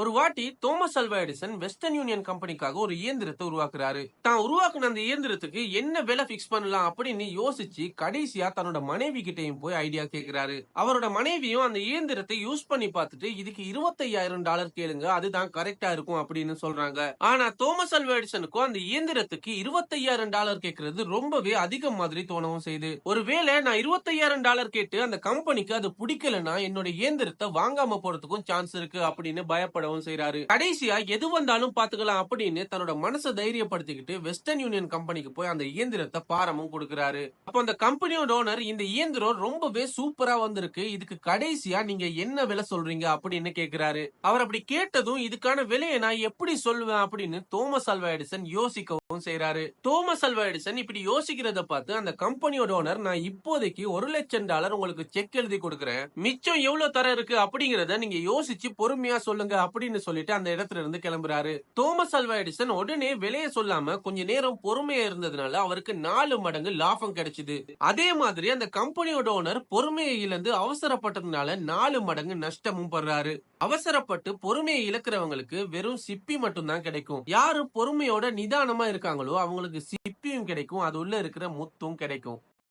ஒரு வாட்டி Thomas Alva Edison Western Union கம்பெனிக்காக ஒரு இயந்திரத்தை உருவாக்குறாரு. தான் உருவாக்குன அந்த இயந்திரத்துக்கு என்ன விலை பிக்ஸ் பண்ணலாம் அப்படின்னு யோசிச்சு கடைசியா தன்னோட மனைவி கிட்டையும் போய் ஐடியா கேக்குறாரு. அவரோட மனைவியும் அந்த இயந்திரத்தை யூஸ் பண்ணி பார்த்துட்டு இதுக்கு $25,000 கேளுங்க, அதுதான் கரெக்டா இருக்கும் அப்படின்னு சொல்றாங்க. ஆனா தோமஸ் அல்வா எடிசனுக்கும் அந்த இயந்திரத்துக்கு $25,000 கேக்குறது ரொம்பவே அதிகம் மாதிரி தோணவும் செய்யுது. ஒருவேளை நான் $25,000 கேட்டு அந்த கம்பெனிக்கு அது பிடிக்கலன்னா என்னோட இயந்திரத்தை வாங்காம போறதுக்கும் சான்ஸ் இருக்கு அப்படின்னு பயப்படவும் செய்றாரு. கடைசியா எது வந்தாலும் பாத்துக்கலாம் அப்படின்னு தன்னோட மனசை தைரியப்படுத்திக்கிட்டு வெஸ்டர்ன் யூனியன் கம்பெனிக்கு போய் அந்த இயந்திரத்தை பாரமும் கொடுக்கிறாரு. அப்ப அந்த கம்பெனியோட ஓனர் இந்த இயந்திரம் ரொம்பவே சூப்பரா வந்திருக்கு, இதுக்கு கடைசியா நீங்க என்ன விலை சொல்றீங்க அப்படின்னு கேக்குறாரு. அவர் அப்படி கேட்டதும் இதுக்கான விலையை நான் எப்படி சொல்லுவேன் அப்படின்னு தோமஸ் அல்வா எடிசன் யோசிக்கவும் செய்றாரு. தோமஸ் அல்வா எடிசன் இப்படி யோசிக்கிறத பார்த்து அந்த கம்பெனியோட ஓனர், நான் இப்போதைக்கு $1,00,000 உங்களுக்கு செக் எழுதி கொடுக்கிறேன், மிச்சம் எவ்வளவு தர இருக்கு அப்படிங்கறத நீங்க யோசிச்சு பொறுமையா சொல்லுங்க அப்படின்னு சொல்லிட்டு அந்த இடத்துல இருந்து கிளம்புறாரு. தோமஸ் அல்வா எடிசன் உடனே விலையை சொல்லாம கொஞ்ச நேரம் பொறுமையா இருந்ததுனால அவருக்கு 4 மடங்கு லாபம் கிடைச்சது. அதே மாதிரி அந்த கம்பெனியோட ஓனர் பொறுமையை இழந்து அவசரப்பட்டதுனால 4 மடங்கு நஷ்டமும் படுறாரு. அவசரப்பட்டு பொறுமையை இழக்கிறவங்களுக்கு வெறும் சிப்பி மட்டும் தான் கிடைக்கும். யாரு பொறுமையோட நிதானமா இருக்காங்களோ அவங்களுக்கு சிப்பியும் கிடைக்கும், அது உள்ள இருக்கிற முத்தும் கிடைக்கும்.